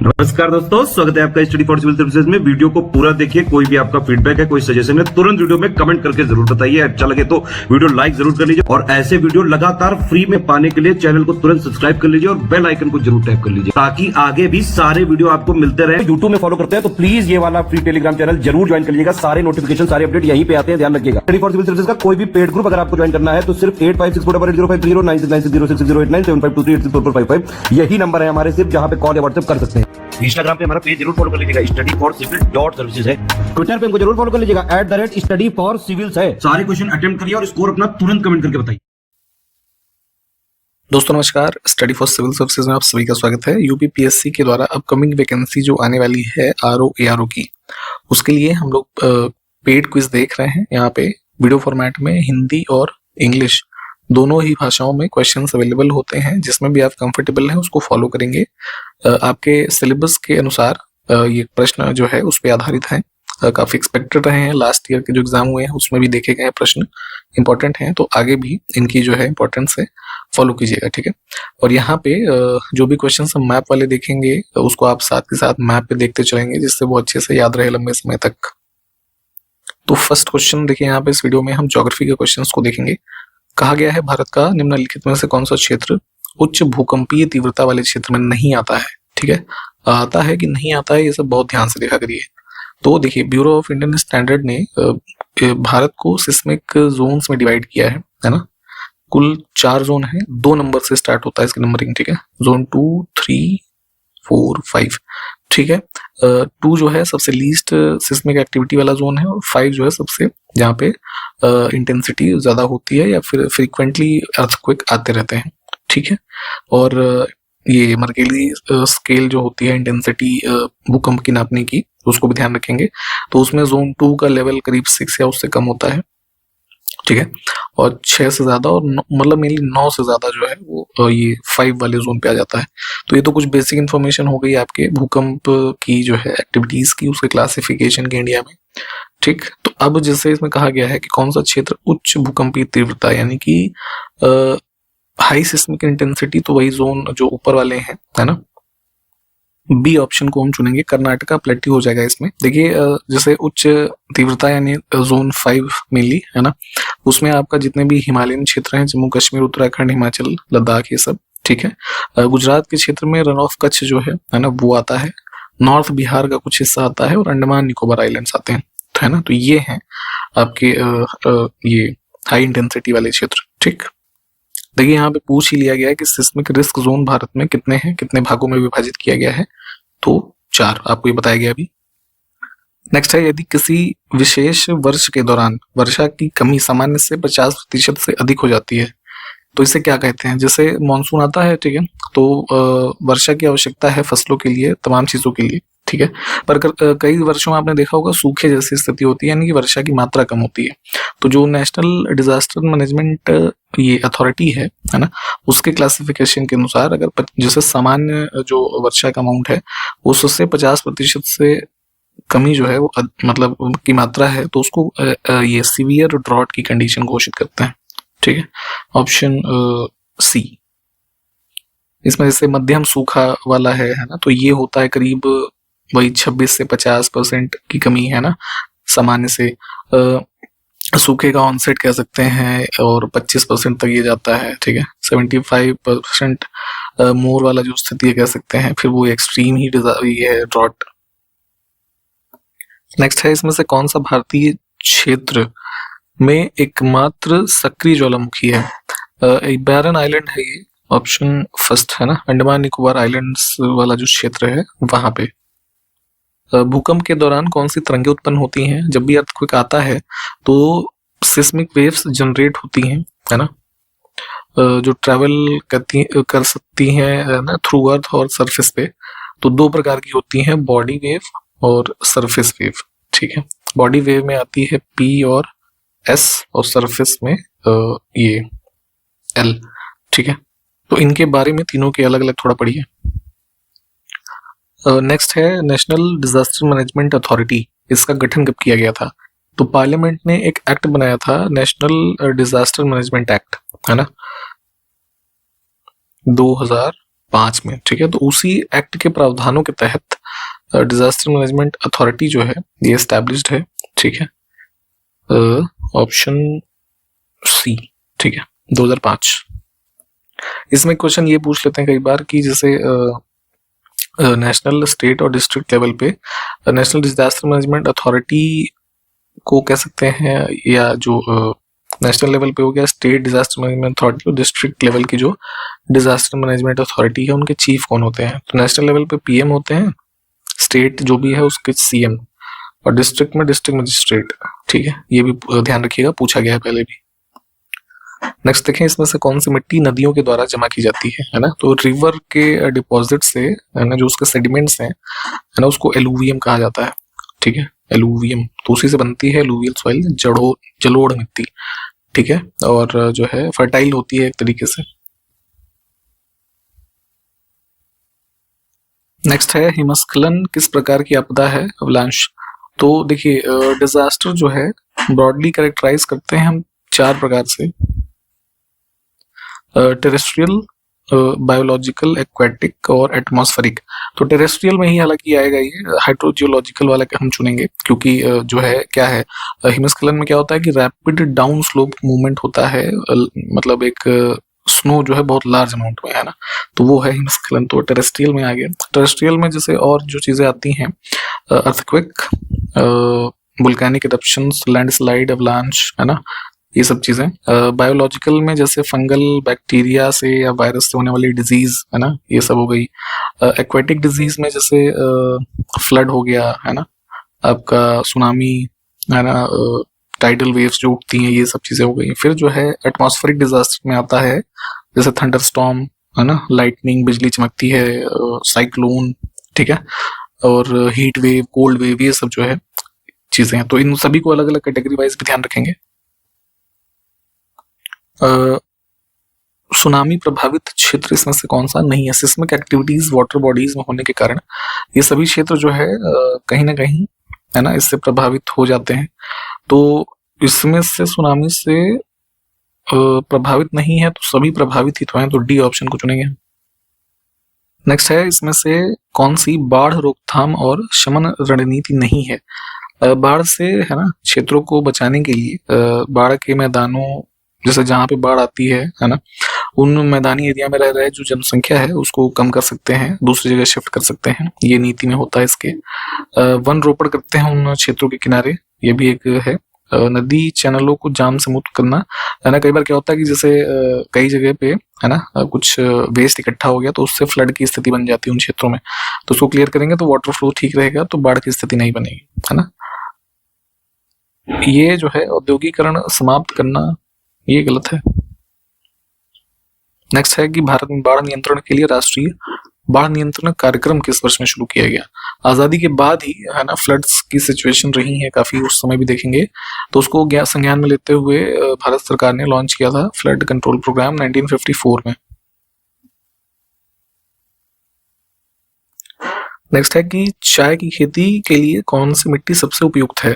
नमस्कार दोस्तों, स्वागत है आपका स्टडी फॉर सिविल सर्विसेज में। वीडियो को पूरा देखिए। कोई भी आपका फीडबैक है, कोई सजेशन है, तुरंत वीडियो में कमेंट करके जरूर बताइए। अच्छा लगे तो वीडियो लाइक जरूर कर लीजिए और ऐसे वीडियो लगातार फ्री में पाने के लिए चैनल को तुरंत सब्सक्राइब कर लीजिए और बेल आइकन को जरूर टैप कर लीजिए ताकि आगे भी सारे वीडियो आपको मिलते रहे। यूट्यूब में फॉलो करते हैं तो प्लीज ये वाला फ्री टेलीग्राम चैनल जरूर ज्वाइन कर लीजिएगा। सारे नोटिफिकेशन, सारे अपडेट यहीं पे आते हैं, ध्यान रखिएगा। स्टडी फॉर सिविल सर्विसेज का कोई भी पेड ग्रुप अगर आपको ज्वाइन करना है तो सिर्फ 856480560660897523864455 यही नंबर है हमारे, सिर्फ जहां पे कॉल या व्हाट्सएप कर सकते हैं। इंस्टाग्राम पे हमारा पेज जरूर फॉलो कर लीजिएगा, studyforcivil.services है। ट्विटर पे हमको जरूर फॉलो कर लीजिएगा, @studyforcivils है। सारे क्वेश्चन अटेम्प्ट करिए और स्कोर अपना तुरंत कमेंट करके बताइए। दोस्तों नमस्कार, स्टडी फॉर सिविल सर्विसेज में आप सभी का स्वागत है। यूपी पीएससी के द्वारा अपकमिंग वैकेंसी जो आने वाली है आरओ एआरओ की, उसके लिए हम लोग पेड क्विज देख रहे हैं। यहाँ पे वीडियो फॉर्मेट में हिंदी और इंग्लिश दोनों ही भाषाओं में क्वेश्चंस अवेलेबल होते हैं। जिसमें भी आप कंफर्टेबल हैं उसको फॉलो करेंगे। आपके सिलेबस के अनुसार ये प्रश्न जो है उस पर आधारित है। काफी एक्सपेक्टेड रहे हैं, लास्ट ईयर के जो एग्जाम हुए हैं उसमें भी देखे गए प्रश्न इंपॉर्टेंट हैं, तो आगे भी इनकी जो है इंपॉर्टेंस है, फॉलो कीजिएगा, ठीक है। और यहाँ पे जो भी क्वेश्चन हम मैप वाले देखेंगे उसको आप साथ के साथ मैप पे देखते चलेंगे, जिससे वो अच्छे से याद रहे लंबे समय तक। तो फर्स्ट क्वेश्चन देखिए, यहाँ पे इस वीडियो में हम ज्योग्राफी के क्वेश्चन को देखेंगे। कहा गया है भारत का निम्नलिखित में से कौन सा क्षेत्र उच्च भूकंपीय तीव्रता वाले क्षेत्र में नहीं आता है, ठीक है। आता है कि नहीं आता है, ये सब बहुत ध्यान से देखा करिए। तो देखिए, ब्यूरो ऑफ इंडियन स्टैंडर्ड ने भारत को सिस्मिक जोन्स में डिवाइड किया है ना। कुल 4 जोन है, 2 नंबर से स्टार्ट होता है इसकी नंबरिंग, ठीक है। जोन 2, 3, 4, 5, ठीक है। 2 जो है सबसे लीस्ट सिस्मिक एक्टिविटी वाला जोन है और 5 जो है सबसे जहाँ पे इंटेंसिटी ज्यादा होती है या फिर फ्रीक्वेंटली अर्थक्वेक आते रहते हैं, ठीक है। और ये मर्केली स्केल जो होती है इंटेंसिटी भूकंप की नापने की, उसको भी ध्यान रखेंगे। तो उसमें जोन 2 का लेवल करीब 6 या उससे कम होता है, ठीक है। और 6 से ज्यादा और मतलब मेनली 9 से ज्यादा जो है वो ये 5 वाले जोन पे आ जाता है। तो ये तो कुछ बेसिक इन्फॉर्मेशन हो गई आपके भूकंप की जो है एक्टिविटीज की, उसके क्लासिफिकेशन के इंडिया में, ठीक। तो अब जैसे इसमें कहा गया है कि कौन सा क्षेत्र उच्च भूकंपीय तीव्रता यानी कि हाई सिस्मिक इंटेंसिटी, तो वही जोन जो ऊपर वाले हैं, है ना। बी ऑप्शन को हम चुनेंगे, कर्नाटका प्लेट्यू हो जाएगा इसमें। देखिए जैसे उच्च तीव्रता यानी जोन 5 मेनली, है ना, उसमें आपका जितने भी हिमालयन क्षेत्र हैं, जम्मू कश्मीर, उत्तराखंड, हिमाचल, लद्दाख, ये सब, ठीक है। गुजरात के क्षेत्र में रन ऑफ कच्छ जो है ना, वो आता है। नॉर्थ बिहार का कुछ हिस्सा आता है और अंडमान निकोबार आइलैंड्स आते हैं, है ना। तो ये हैं आपके ये हाई इंटेंसिटी वाले क्षेत्र, ठीक। देखिए यहाँ पे पूछ ही लिया गया है कि सिस्मिक रिस्क जोन भारत में कितने हैं, कितने भागों में विभाजित किया गया है, तो 4 आपको ये बताया गया अभी। नेक्स्ट है, यदि किसी विशेष वर्ष के दौरान वर्षा की कमी सामान्य से 50% से अधिक हो जाती है तो इसे क्या कहते हैं। जैसे मानसून आता है, ठीक है, तो वर्षा की आवश्यकता है फसलों के लिए, तमाम चीजों के लिए, ठीक है। पर कई वर्षों में आपने देखा होगा सूखे जैसी स्थिति होती है, यानी कि वर्षा की मात्रा कम होती है। तो जो नेशनल डिजास्टर मैनेजमेंट ये अथॉरिटी है ना, उसके क्लासिफिकेशन के अनुसार अगर जैसे सामान्य जो वर्षा का अमाउंट है उससे 50% से कमी जो है वो मतलब की मात्रा है, तो उसको ये सीवियर ड्रॉट की कंडीशन घोषित करते हैं, ठीक है। Option C. इसमें जैसे मध्यम सूखा वाला है ना, तो ये होता है करीब वही 26 से 50% की कमी, है ना, सामान्य से। सूखे का ऑनसेट कह सकते हैं और 25% तक ये जाता है, ठीक है। 75% मोर वाला जो स्थिति है कह सकते हैं, फिर वो एक्सट्रीम ही ये है ड्रॉट। नेक्स्ट है, इसमें से कौन सा भारतीय क्षेत्र में एकमात्र सक्रिय ज्वालामुखी है। बैरन आइलैंड है ये, ऑप्शन फर्स्ट, है ना। अंडमान निकोबार आइलैंड्स वाला जो क्षेत्र है वहां पे भूकंप के दौरान कौन सी तरंगें उत्पन्न होती हैं। जब भी अर्थक्वेक आता है तो सिस्मिक वेव्स जनरेट होती हैं, है ना, जो ट्रैवल कर सकती हैं ना थ्रू अर्थ और सरफेस पे। तो 2 प्रकार की होती हैं, बॉडी वेव और सरफेस वेव, ठीक है। बॉडी वेव में आती है पी और एस और सरफेस में ये एल, ठीक है। तो इनके बारे में तीनों के अलग अलग थोड़ा पढ़िए। नेक्स्ट है, नेशनल डिजास्टर मैनेजमेंट अथॉरिटी, इसका गठन कब किया गया था। तो पार्लियामेंट ने एक एक्ट बनाया था, नेशनल डिजास्टर मैनेजमेंट एक्ट, है ना, 2000 2005 में, ठीक है। तो उसी एक्ट के प्रावधानों के तहत डिजास्टर मैनेजमेंट अथॉरिटी जो है ये एस्टैब्लिश्ड है, ठीक है। ऑप्शन सी, ठीक है, 2005। इसमें क्वेश्चन ये पूछ लेते हैं कई बार कि जैसे नेशनल, स्टेट और डिस्ट्रिक्ट लेवल पे नेशनल डिजास्टर मैनेजमेंट अथॉरिटी को कह सकते हैं, या जो नेशनल लेवल पे हो गया स्टेट डिजास्टर मैनेजमेंट अथॉरिटी, और डिस्ट्रिक्ट लेवल की जो डिजास्टर मैनेजमेंट अथॉरिटी है उनके चीफ कौन होते हैं? तो नेशनल लेवल पे पीएम होते हैं, स्टेट जो भी है उसके सीएम, और डिस्ट्रिक्ट में डिस्ट्रिक्ट मजिस्ट्रेट, ठीक है। ये भी ध्यान रखिएगा, पूछा गया है पहले भी। नेक्स्ट देखें, इसमें से कौन सी मिट्टी नदियों के द्वारा जमा की जाती है ना? तो रिवर के डिपॉजिट से, है ना, जो उसके सेडिमेंट्स हैं, है ना, उसको एलुवियम कहा जाता है, ठीक है। एलुवियम, तो उसी से बनती है एलुवियल सॉइल, जलोढ़ मिट्टी, ठीक है, और जो है फर्टाइल होती है एक तरीके से। नेक्स्ट है, हिमस्खलन किस प्रकार की आपदा है? अवलांच। तो देखिए, डिजास्टर जो है ब्रॉडली कैरेक्टराइज करते हैं हम 4 प्रकार से: टेरेस्ट्रियल, बायोलॉजिकल, एक्वेटिक और एटमॉस्फेरिक। तो टेरेस्ट्रियल में ही हालांकि आएगा ये, हाइड्रोजियोलॉजिकल वाला हम चुनेंगे, क्योंकि जो है क्या है, हिमस्खलन में क्या होता है कि रैपिड डाउन स्लोप मूवमेंट होता है, मतलब एक स्नो जो है बहुत लार्ज अमाउंट में, है ना, तो वो है हिमस्खलन, तो टेरेस्ट्रियल में आ गया। टेरेस्ट्रियल में जैसे और जो चीजें आती हैं, earthquake, volcanic eruptions, landslide, avalanche, है ना, ये सब चीजें। बायोलॉजिकल में जैसे फंगल, बैक्टीरिया से या वायरस से होने वाली डिजीज, है ना, ये सब हो गई। एक्वेटिक डिजीज में जैसे फ्लड हो गया, है ना, आपका सुनामी, है ना, टाइडल वेव्स जो उठती हैं, ये सब चीजें हो गई। फिर जो है एटमॉस्फेरिक डिजास्टर में आता है जैसे थंडरस्टॉर्म, है ना, लाइटनिंग, बिजली चमकती है, साइक्लोन, ठीक है, और हीट वेव, कोल्ड वेव, ये सब जो है चीजें हैं। तो इन सभी को अलग अलग कैटेगरी वाइज भी ध्यान रखेंगे। सुनामी प्रभावित क्षेत्र इसमें से कौन सा नहीं है? सिस्मिक एक्टिविटीज वाटर बॉडीज में होने के कारण ये सभी क्षेत्र जो है कहीं ना कहीं, है ना, इससे प्रभावित हो जाते हैं। तो इसमें से सुनामी से प्रभावित नहीं है, तो सभी प्रभावित ही तो हैं, तो डी ऑप्शन को चुनेंगे। नेक्स्ट है, इसमें से कौन सी बाढ़ रोकथाम और शमन रणनीति नहीं है? बाढ़ से, है ना, क्षेत्रों को बचाने के लिए बाढ़ के मैदानों, जैसे जहाँ पे बाढ़ आती है ना, उन मैदानी एरिया में रह रहे जो जनसंख्या है उसको कम कर सकते हैं, दूसरी जगह शिफ्ट कर सकते हैं, ये नीति में होता है इसके। वन रोपण करते हैं उन क्षेत्रों के किनारे, ये भी एक है। नदी चैनलों को जाम से मुक्त करना, है ना, कई बार क्या होता है कि जैसे कई जगह पे, है ना, कुछ वेस्ट इकट्ठा हो गया तो उससे फ्लड की स्थिति बन जाती है उन क्षेत्रों में, तो उसको क्लियर करेंगे तो वाटर फ्लो ठीक रहेगा, तो बाढ़ की स्थिति नहीं बनेगी, है ना। ये जो है औद्योगिकरण समाप्त करना, ये गलत है। नेक्स्ट है कि भारत में बाढ़ नियंत्रण के लिए राष्ट्रीय बाढ़ नियंत्रण कार्यक्रम किस वर्ष में शुरू किया गया? आजादी के बाद ही, है ना, फ्लड्स की सिचुएशन रही है काफी, उस समय भी देखेंगे, तो उसको संज्ञान में लेते हुए भारत सरकार ने लॉन्च किया था फ्लड कंट्रोल प्रोग्राम 1954 में। नेक्स्ट है कि चाय की खेती के लिए कौन सी मिट्टी सबसे उपयुक्त है?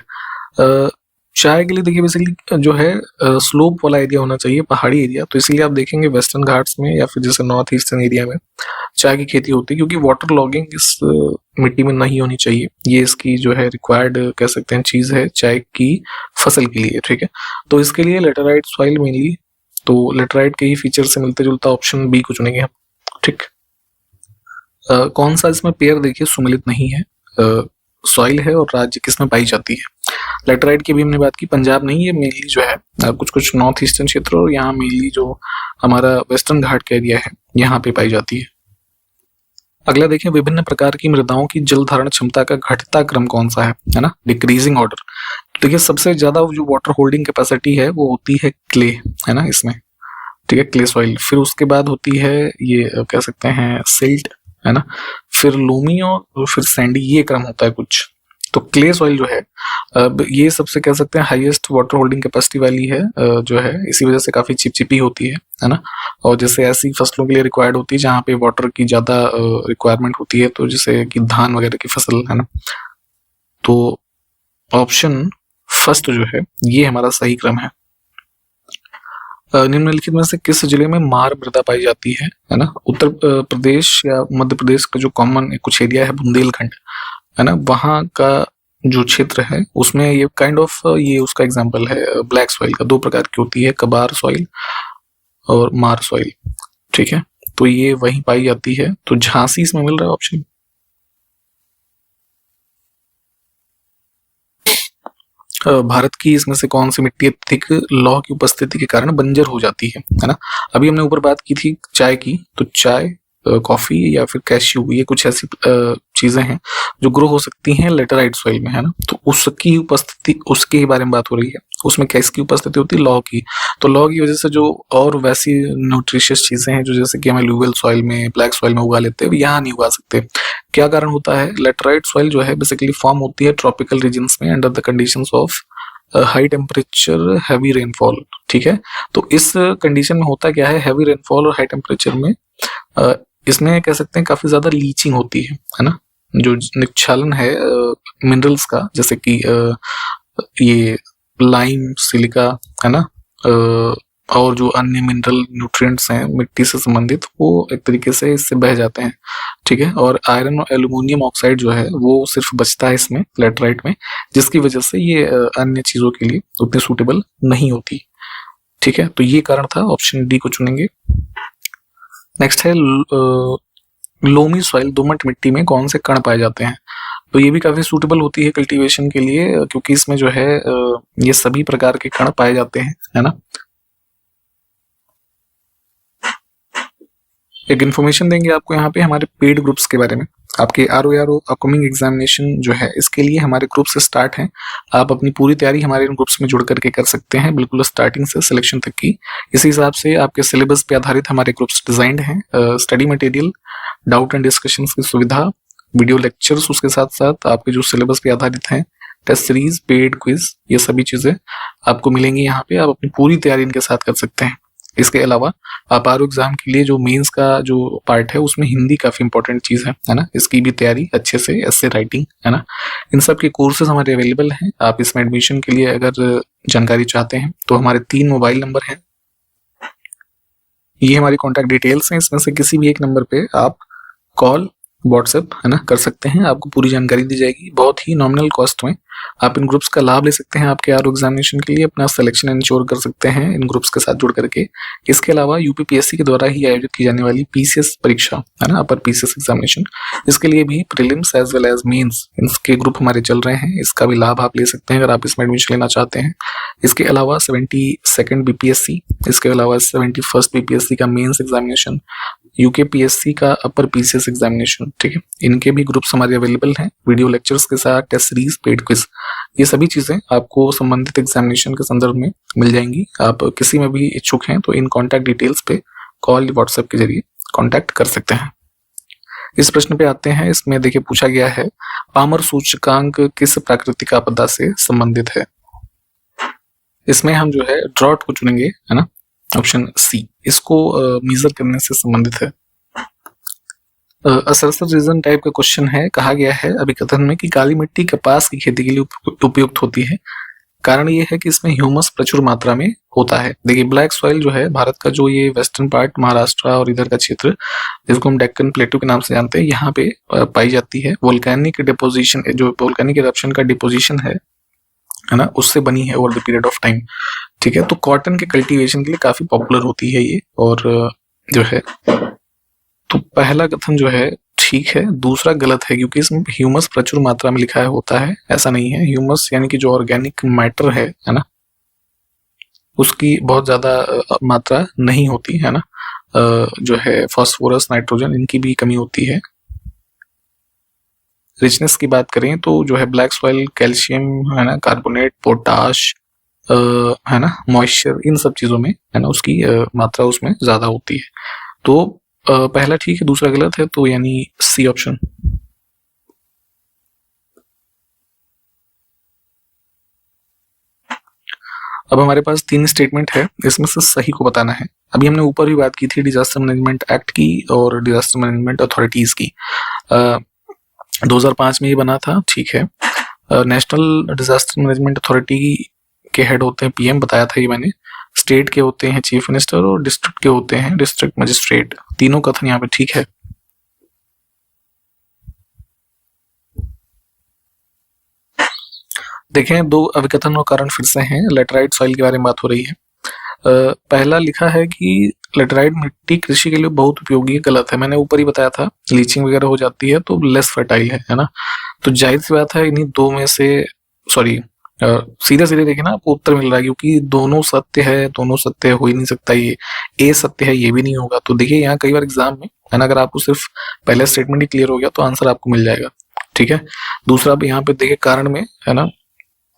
चाय के लिए देखिए बेसिकली जो है स्लोप वाला एरिया होना चाहिए, पहाड़ी एरिया, तो इसीलिए आप देखेंगे वेस्टर्न घाट्स में या फिर जैसे नॉर्थ ईस्टर्न एरिया में चाय की खेती होती है, क्योंकि वाटर लॉगिंग इस मिट्टी में नहीं होनी चाहिए, ये इसकी जो है रिक्वायर्ड कह सकते हैं चीज है चाय की फसल के लिए, ठीक है। तो इसके लिए लेटराइट सॉइल मेनली, तो लेटराइट के ही फीचर से मिलते जुलता ऑप्शन बी को चुनेंगे हम, ठीक। कौन सा इसमें पेयर देखिए सुमिलित नहीं है, सॉइल है और राज्य किसमें पाई जाती है? लेटराइट की भी हमने बात की, पंजाब नहीं, ये मेनली जो है कुछ कुछ नॉर्थ ईस्टर्न क्षेत्र और यहाँ मेनली जो हमारा वेस्टर्न घाट का एरिया है यहाँ पे पाई जाती है। अगला देखें, विभिन्न प्रकार की मृदाओं की जल धारण क्षमता का घटता क्रम कौन सा है ना, डिक्रीजिंग ऑर्डर। देखिए सबसे ज्यादा जो वाटर होल्डिंग कैपेसिटी है वो होती है क्ले, है ना, इसमें, ठीक है, क्ले सॉइल। फिर उसके बाद होती है ये कह सकते हैं सिल्ट, है ना, फिर लोमी और फिर सैंडी, ये क्रम होता है कुछ। तो क्ले सॉइल जो है ये सबसे कह सकते हैं हाईएस्ट वाटर होल्डिंग कैपेसिटी वाली है, जो है इसी वजह से काफी चिपचिपी होती है ना, और जैसे ऐसी फसलों के लिए रिक्वायर्ड होती है जहाँ पे वाटर की ज्यादा रिक्वायरमेंट होती है, तो जैसे कि धान वगैरह की फसल, है ना। तो ऑप्शन फर्स्ट जो है ये हमारा सही क्रम है। निम्नलिखित में से किस जिले में मार मृदा पाई जाती है ना? उत्तर प्रदेश या मध्य प्रदेश का जो कॉमन कुछ एरिया है बुंदेलखंड, है ना, वहाँ का जो क्षेत्र है उसमें ये काइंड ऑफ ये उसका एग्जांपल है ब्लैक सॉइल का। 2 प्रकार की होती है, कबार सॉइल और मार सॉइल, ठीक है। तो ये वहीं पाई जाती है, तो झांसी इसमें मिल रहा है ऑप्शन। भारत की इसमें से कौन सी मिट्टी अत्यधिक लौह की उपस्थिति के कारण बंजर हो जाती है ना? अभी हमने ऊपर बात की थी चाय की, तो चाय, कॉफी या फिर कैश्यू, ये कुछ ऐसी चीजें हैं जो ग्रो हो सकती हैं लेटराइट सॉइल में, है ना। तो उसकी उपस्थिति, उसके ही बारे में बात हो रही है। उसमें किसकी उपस्थिति होती है? लौह की। तो लौह की वजह से जो और वैसी न्यूट्रिशियस चीजें हैं जो जैसे कि हम एलुवियल सॉइल में, ब्लैक सॉइल में उगा लेते हैं, यहाँ नहीं उगा सकते। क्या कारण होता है? लेटराइट सॉइल जो है बेसिकली फॉर्म होती है ट्रॉपिकल रीजन्स में under the conditions of high temperature, heavy rainfall, ठीक है। तो इस कंडीशन में होता क्या है, हैवी रेनफॉल और हाई टेम्परेचर में इसमें कह सकते हैं काफी ज्यादा लीचिंग होती है ना। जो निक्षालन है मिनरल्स का, जैसे कि ये लाइम, सिलिका, है ना, और जो अन्य मिनरल न्यूट्रिएंट्स हैं मिट्टी से संबंधित, वो एक तरीके से इससे बह जाते हैं, ठीक है। और आयरन और एल्यूमिनियम ऑक्साइड जो है वो सिर्फ बचता है इसमें लेटराइट में, जिसकी वजह से ये अन्य चीजों के लिए उतनी सूटेबल नहीं होती, ठीक है। तो ये कारण था, ऑप्शन डी को चुनेंगे। नेक्स्ट है लोमी सॉइल, दोमट मिट्टी में कौन से कण पाए जाते हैं? तो ये भी काफी सूटेबल होती है कल्टीवेशन के लिए, क्योंकि इसमें जो है ये सभी प्रकार के कण पाए जाते हैं, है ना। एक इन्फॉर्मेशन देंगे आपको यहाँ पे हमारे पेड ग्रुप्स के बारे में। आपके ROARO अपकमिंग एग्जामिनेशन जो है इसके लिए हमारे ग्रुप से स्टार्ट है। आप अपनी पूरी तैयारी हमारे इन ग्रुप्स में जुड़ करके कर सकते हैं, बिल्कुल स्टार्टिंग से सिलेक्शन तक की। इसी हिसाब से आपके सिलेबस पे आधारित हमारे ग्रुप्स डिजाइंड हैं। Study material, doubt and discussion की सुविधा, वीडियो लेक्चर्स, उसके साथ साथ आपके जो सिलेबस पे आधारित हैं, टेस्ट सीरीज, पेड क्विज, ये सभी चीजें आपको मिलेंगी यहाँ पे। आप अपनी पूरी तैयारी इनके साथ कर सकते हैं। इसके अलावा आप आर एग्जाम के लिए जो मेंस का जो पार्ट है उसमें हिंदी काफी इंपॉर्टेंट चीज है ना, इसकी भी तैयारी अच्छे से, ऐसे राइटिंग, है ना, इन सब के कोर्सेज हमारे अवेलेबल हैं। आप इसमें एडमिशन के लिए अगर जानकारी चाहते हैं तो हमारे 3 मोबाइल नंबर हैं, ये हमारी कॉन्टैक्ट डिटेल्स हैं। इसमें से किसी भी एक नंबर पे आप कॉल, व्हाट्सएप, है ना, कर सकते हैं। आपको पूरी जानकारी दी जाएगी बहुत ही नॉमिनल कॉस्ट में। आप इन ग्रुप्स का लाभ ले सकते हैं, आपके आर एग्जामिनेशन के लिए अपना सिलेक्शन इंश्योर कर सकते हैं इन ग्रुप्स के साथ जुड़ करके। इसके अलावा यूपीपीएससी के द्वारा ही आयोजित की जाने वाली पीसीएस परीक्षा, है ना, अपर पीसीएस एग्जामिनेशन, इसके लिए भी prelims as well as mains, इनके ग्रुप हमारे चल रहे हैं। इसका भी लाभ आप ले सकते हैं अगर आप इसमें एडमिशन लेना चाहते हैं। इसके अलावा 72nd बीपीएससी, इसके अलावा 71st बीपीएससी का मेंस एग्जामिनेशन, यूकेपीएससी का अपर पीसीएस एग्जामिनेशन, ठीक है, इनके भी ग्रुप्स हमारे अवेलेबल हैं, वीडियो लेक्चर्स के साथ, टेस्ट सीरीज, पेड क्विज, ये सभी चीजें आपको संबंधित एग्जामिनेशन के संदर्भ में मिल जाएंगी। आप किसी में भी इच्छुक हैं तो इन कॉन्टैक्ट डिटेल्स पे कॉल या व्हाट्सएप के जरिए कॉन्टैक्ट कर सकते हैं। इस प्रश्न पे आते हैं। इसमें देखिए पूछा गया है, पामर सूचकांक किस प्राकृतिक आपदा से संबंधित है? इसमें हम जो है ड्रॉट को चुनेंगे, है ना, ऑप्शन सी, इसको मेजर करने से संबंधित है। असरसर रीजन टाइप का क्वेश्चन है। कहा गया है अभिकथन में कि काली मिट्टी कपास की खेती के लिए उपयुक्त होती है। कारण ये है कि इसमें ह्यूमस प्रचुर मात्रा में होता है। देखिए ब्लैक सॉइल जो है भारत का, जो ये वेस्टर्न पार्ट महाराष्ट्र और इधर का क्षेत्र जिसको हम डेक्कन प्लेटू के नाम से जानते हैं, यहाँ पे पाई जाती है। वोल्केनिक डिपोजिशन, जो वोल्केनिक इरप्शन का डिपोजिशन है ना, उससे बनी है over the period of time, ठीक है। तो कॉटन के कल्टीवेशन के लिए काफी पॉपुलर होती है ये। और जो है तो पहला कथन जो है ठीक है, दूसरा गलत है, क्योंकि इसमें ह्यूमस प्रचुर मात्रा में लिखा है होता है, ऐसा नहीं है। ह्यूमस यानी कि जो ऑर्गेनिक मैटर है ना, उसकी बहुत ज्यादा मात्रा नहीं होती है ना। जो है फास्फोरस, नाइट्रोजन, इनकी भी कमी होती है। रिचनेस की बात करें तो जो है ब्लैक सॉइल कैल्शियम, है ना, कार्बोनेट, पोटाश, है ना, मॉइस्चर, इन सब चीजों में, है ना, उसकी मात्रा उसमें ज्यादा होती है। तो पहला ठीक है, दूसरा गलत है, तो यानी सी ऑप्शन। अब हमारे पास 3 स्टेटमेंट है, इसमें से सही को बताना है। अभी हमने ऊपर भी बात की थी डिजास्टर मैनेजमेंट एक्ट की और डिजास्टर मैनेजमेंट अथॉरिटीज की। 2005 में ये बना था, ठीक है। नेशनल डिजास्टर मैनेजमेंट अथॉरिटी के हेड होते हैं PM, बताया था ये मैंने। स्टेट के होते हैं चीफ मिनिस्टर और डिस्ट्रिक्ट के होते हैं डिस्ट्रिक्ट मजिस्ट्रेट। तीनों कथन यहाँ पे ठीक है। देखें, दो अभिकथन और कारण फिर से हैं। लेटराइट सॉइल के बारे में बात हो रही है। पहला लिखा है कि लेटराइट मिट्टी कृषि के लिए बहुत उपयोगी है, गलत है। मैंने ऊपर ही बताया था लीचिंग वगैरह हो जाती है तो लेस फर्टाइल है ना। तो जाहिर सी बात है इन्हीं दो में से, सॉरी सीधे सीधे देखे ना आपको उत्तर मिल रहा है, क्योंकि दोनों सत्य है, दोनों सत्य हो ही नहीं सकता। ये ए सत्य है ये भी नहीं होगा। तो देखिए यहाँ कई बार एग्जाम में है ना, अगर आपको सिर्फ पहला स्टेटमेंट ही क्लियर हो गया तो आंसर आपको मिल जाएगा। ठीक है। दूसरा अब यहाँ पे देखिए कारण में है ना,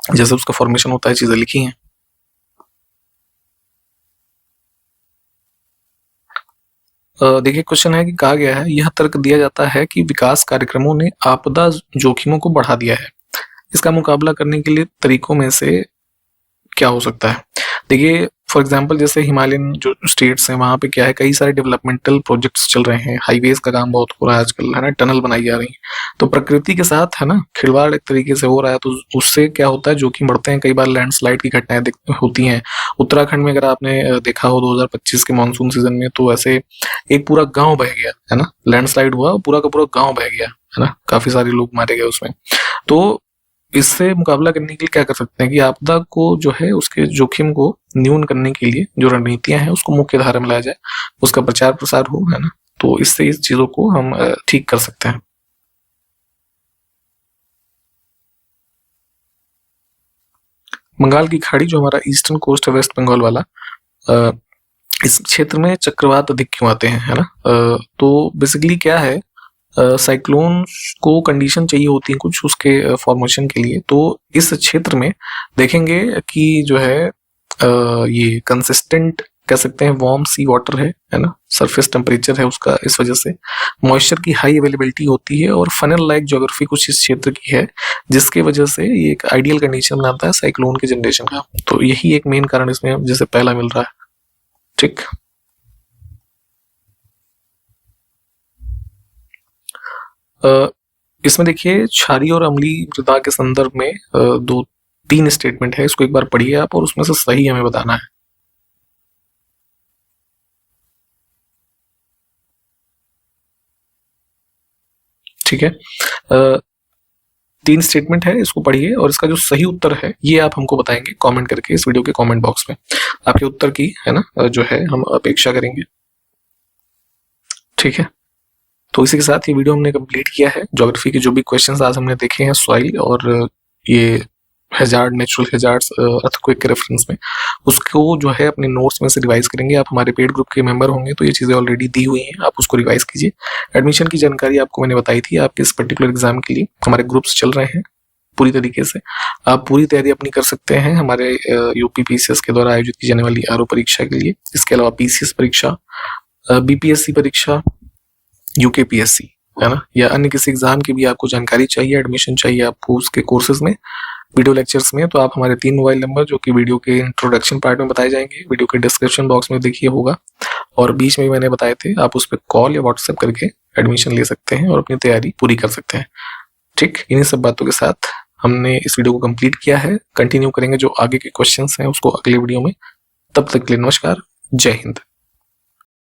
जैसे उसका फॉर्मेशन होता है चीजें लिखी हैं। देखिए क्वेश्चन है कि कहा गया है यह तर्क दिया जाता है कि विकास कार्यक्रमों ने आपदा जोखिमों को बढ़ा दिया है। इसका मुकाबला करने के लिए तरीकों में से क्या हो सकता है। देखिए फॉर एग्जांपल जैसे हिमालयन जो स्टेट्स हैं वहां पे क्या है, कई सारे डेवलपमेंटल प्रोजेक्ट्स चल रहे हैं, हाईवेज का काम बहुत हो रहा है आजकल है ना, टनल बनाई जा रही है। तो प्रकृति के साथ है ना खिलवाड़ एक तरीके से हो रहा है, तो उससे क्या होता है जोखिम बढ़ते हैं। कई बार लैंडस्लाइड की घटनाएं होती हैं। उत्तराखंड में अगर आपने देखा हो 2025 के मानसून सीजन में, तो ऐसे एक पूरा गांव बह गया है ना, लैंडस्लाइड हुआ पूरा का पूरा गांव बह गया है ना, काफी सारे लोग मारे गए उसमें। तो इससे मुकाबला करने के लिए क्या कर सकते हैं कि आपदा को जो है उसके जोखिम को न्यून करने के लिए जो रणनीतियां हैं उसको मुख्य धारा में लाया जाए, उसका प्रचार प्रसार हो है ना, तो इससे इस चीजों को हम ठीक कर सकते हैं। बंगाल की खाड़ी जो हमारा ईस्टर्न कोस्ट है वेस्ट बंगाल वाला, इस क्षेत्र में चक्रवात अधिक क्यों आते हैं है ना। तो बेसिकली क्या है, साइक्लोन को कंडीशन चाहिए होती है कुछ उसके फॉर्मेशन के लिए। तो इस क्षेत्र में देखेंगे कि जो है ये कंसिस्टेंट कह सकते हैं वार्म सी वाटर है ना, सरफेस टेम्परेचर है उसका, इस वजह से मॉइस्चर की हाई अवेलेबिलिटी होती है और फनल लाइक ज्योग्राफी कुछ इस क्षेत्र की है, जिसके वजह से ये एक आइडियल कंडीशन बनाता है साइक्लोन के जनरेशन का। तो यही एक मेन कारण इसमें जैसे पहला मिल रहा है। ठीक। इसमें देखिए क्षारीय और अम्लीय मृदा के संदर्भ में दो तीन स्टेटमेंट है, इसको एक बार पढ़िए आप और उसमें से सही हमें बताना है। ठीक है। तीन स्टेटमेंट है, इसको पढ़िए और इसका जो सही उत्तर है ये आप हमको बताएंगे कमेंट करके इस वीडियो के कमेंट बॉक्स में। आपके उत्तर की है ना जो है हम अपेक्षा करेंगे। ठीक है। तो इसी के साथ ये वीडियो हमने कंप्लीट किया है। ज्योग्राफी के जो भी क्वेश्चंस आज हमने देखे हैं सॉइल और ये हैजार्ड, नेचुरल हैजार्ड्स, अर्थक्वेक के रेफरेंस में, उसको जो है अपने नोट्स में से रिवाइज करेंगे। आप हमारे पेड ग्रुप के मेंबर होंगे तो ये चीज़ें ऑलरेडी दी हुई हैं, आप उसको रिवाइज कीजिए। एडमिशन की जानकारी आपको मैंने बताई थी, आपके इस पर्टिकुलर एग्जाम के लिए हमारे ग्रुप्स चल रहे हैं पूरी तरीके से। आप पूरी तैयारी अपनी कर सकते हैं हमारे यूपी पीसीएस के द्वारा आयोजित की जाने वाली आरओ परीक्षा के लिए। इसके अलावा पीसीएस परीक्षा, बीपीएससी परीक्षा, यूकेपीएससी है ना, या अन्य किसी एग्जाम की भी आपको जानकारी चाहिए, एडमिशन चाहिए आपको उसके कोर्सेज में, वीडियो लेक्चर्स में, तो आप हमारे 3 मोबाइल नंबर जो कि वीडियो के इंट्रोडक्शन पार्ट में बताए जाएंगे, वीडियो के डिस्क्रिप्शन बॉक्स में देखिए होगा, और बीच में भी मैंने बताए थे, आप उस पर कॉल या व्हाट्सएप करके एडमिशन ले सकते हैं और अपनी तैयारी पूरी कर सकते हैं। ठीक, इन्हीं सब बातों के साथ हमने इस वीडियो को कंप्लीट किया है। कंटिन्यू करेंगे जो आगे के क्वेश्चंस हैं उसको अगले वीडियो में। तब तक के लिए नमस्कार, जय हिंद।